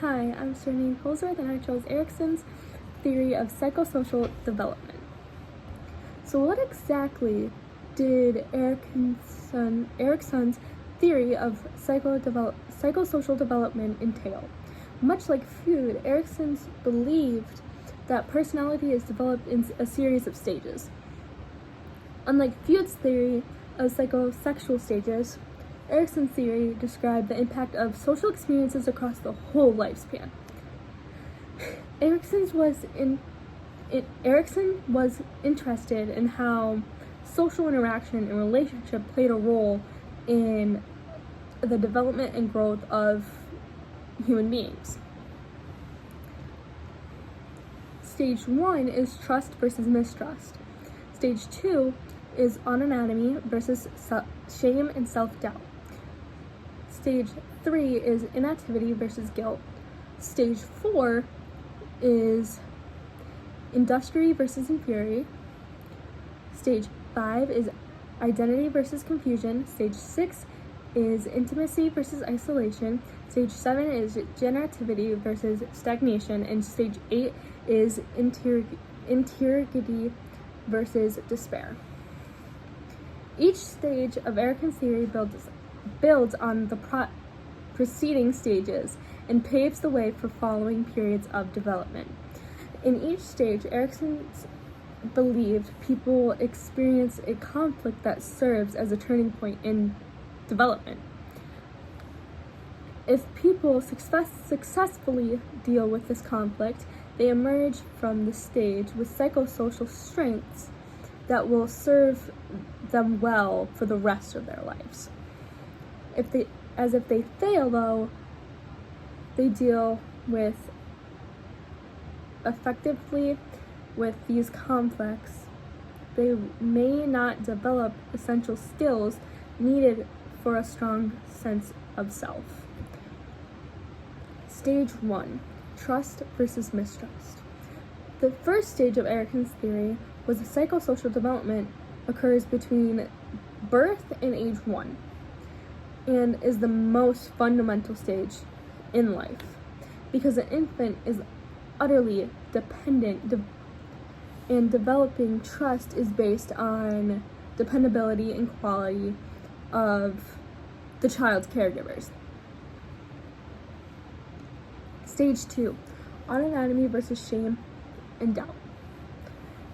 Hi, I'm studying Holsworth and Charles Erickson's theory of psychosocial development. So what exactly did Erickson's theory of psychosocial development entail? Much like Freud, Erickson believed that personality is developed in a series of stages. Unlike Freud's theory of psychosexual stages, Erickson's theory described the impact of social experiences across the whole lifespan. Erickson was interested in how social interaction and relationship played a role in the development and growth of human beings. Stage 1 is trust versus mistrust. Stage 2 is autonomy versus shame and self-doubt. Stage 3 is inactivity versus guilt. Stage 4 is industry versus inferiority. Stage 5 is identity versus confusion. Stage 6 is intimacy versus isolation. Stage 7 is generativity versus stagnation. And stage 8 is integrity versus despair. Each stage of Erickson's theory builds on the preceding stages and paves the way for following periods of development. In each stage, Erickson believed people experience a conflict that serves as a turning point in development. If people successfully deal with this conflict, they emerge from the stage with psychosocial strengths that will serve them well for the rest of their lives. If they fail, though, they deal with effectively with these conflicts. They may not develop essential skills needed for a strong sense of self. Stage 1, trust versus mistrust. The first stage of Erickson's theory was the psychosocial development occurs between birth and age 1 and is the most fundamental stage in life because an infant is utterly dependent and developing trust is based on dependability and quality of the child's caregivers. Stage 2, autonomy versus shame and doubt.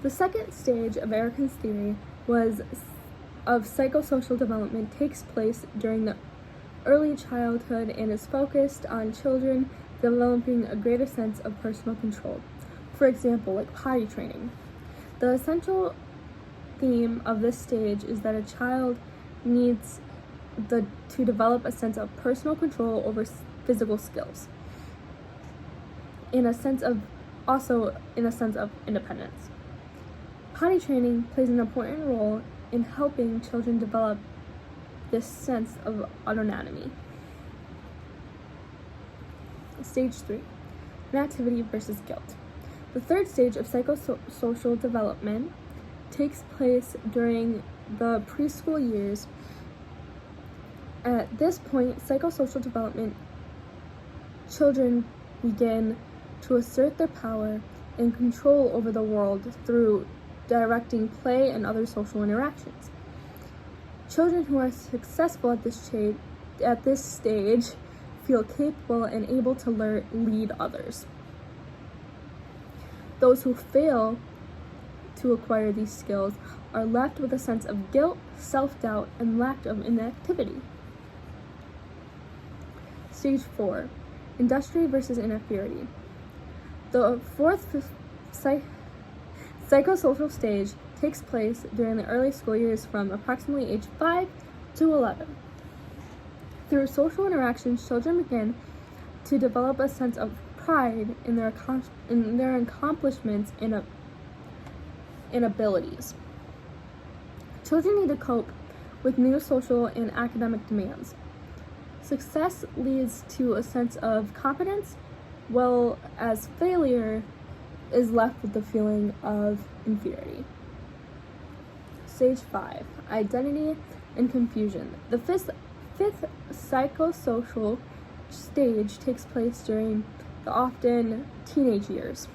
The second stage of Erickson's theory of psychosocial development takes place during the early childhood and is focused on children developing a greater sense of personal control. For example, like potty training. The essential theme of this stage is that a child needs to develop a sense of personal control over physical skills, in a sense of independence. Potty training plays an important role in helping children develop this sense of autonomy. Stage 3, inactivity versus guilt. The third stage of psychosocial development takes place during the preschool years. At this point, psychosocial development, children begin to assert their power and control over the world through directing play and other social interactions. Children who are successful at this stage feel capable and able to lead others. Those who fail to acquire these skills are left with a sense of guilt, self-doubt, and lack of inactivity. Stage 4, industry versus inferiority. The fourth psychosocial stage takes place during the early school years from approximately age 5 to 11. Through social interactions, children begin to develop a sense of pride in their accomplishments and abilities. Children need to cope with new social and academic demands. Success leads to a sense of competence, while as failure is left with the feeling of inferiority. Stage 5, identity and confusion. The fifth psychosocial stage takes place during the often teenage years.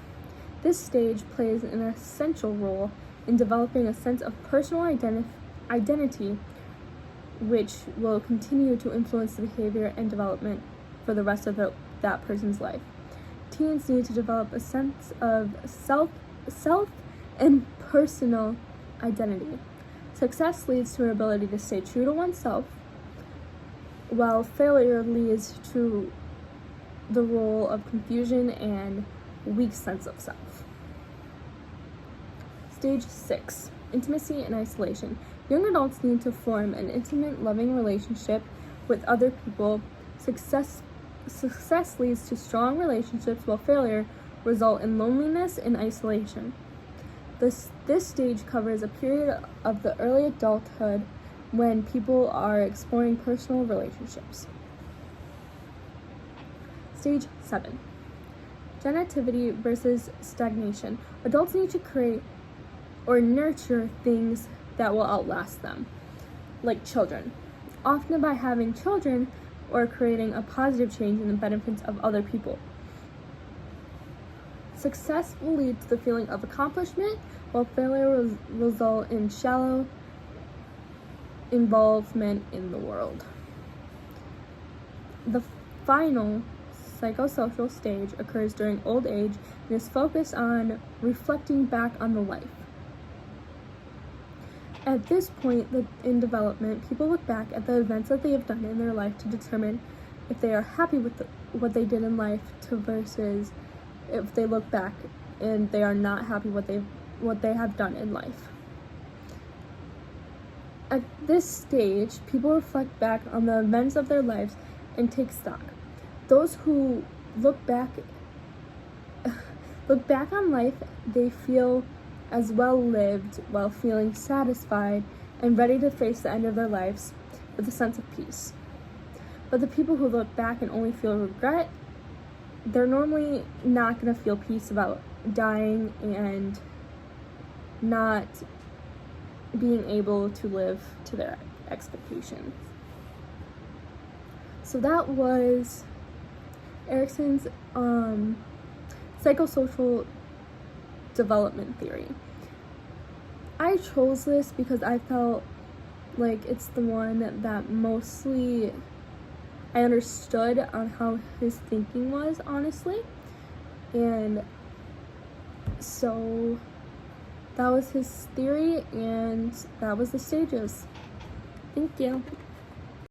This stage plays an essential role in developing a sense of personal identity, which will continue to influence the behavior and development for the rest of that person's life. Teens need to develop a sense of self and personal identity. Success leads to an ability to stay true to oneself, while failure leads to the role of confusion and weak sense of self. Stage 6, intimacy and isolation. Young adults need to form an intimate, loving relationship with other people. Success leads to strong relationships, while failure results in loneliness and isolation. This stage covers a period of the early adulthood when people are exploring personal relationships. Stage 7, generativity versus stagnation. Adults need to create or nurture things that will outlast them, like children, often by having children or creating a positive change in the benefits of other people. Success will lead to the feeling of accomplishment, while failure will result in shallow involvement in the world. The final psychosocial stage occurs during old age and is focused on reflecting back on the life. At this point in development, people look back at the events that they have done in their life to determine if they are happy with what they did in life versus if they look back and they are not happy what they have done in life. At this stage, people reflect back on the events of their lives and take stock. Those who look back on life, they feel as well lived while feeling satisfied and ready to face the end of their lives with a sense of peace. But the people who look back and only feel regret, they're normally not going to feel peace about dying and not being able to live to their expectations. So that was Erikson's psychosocial development theory. I chose this because I felt like it's the one that mostly I understood on how his thinking was, honestly. And so that was his theory, and that was the stages. Thank you.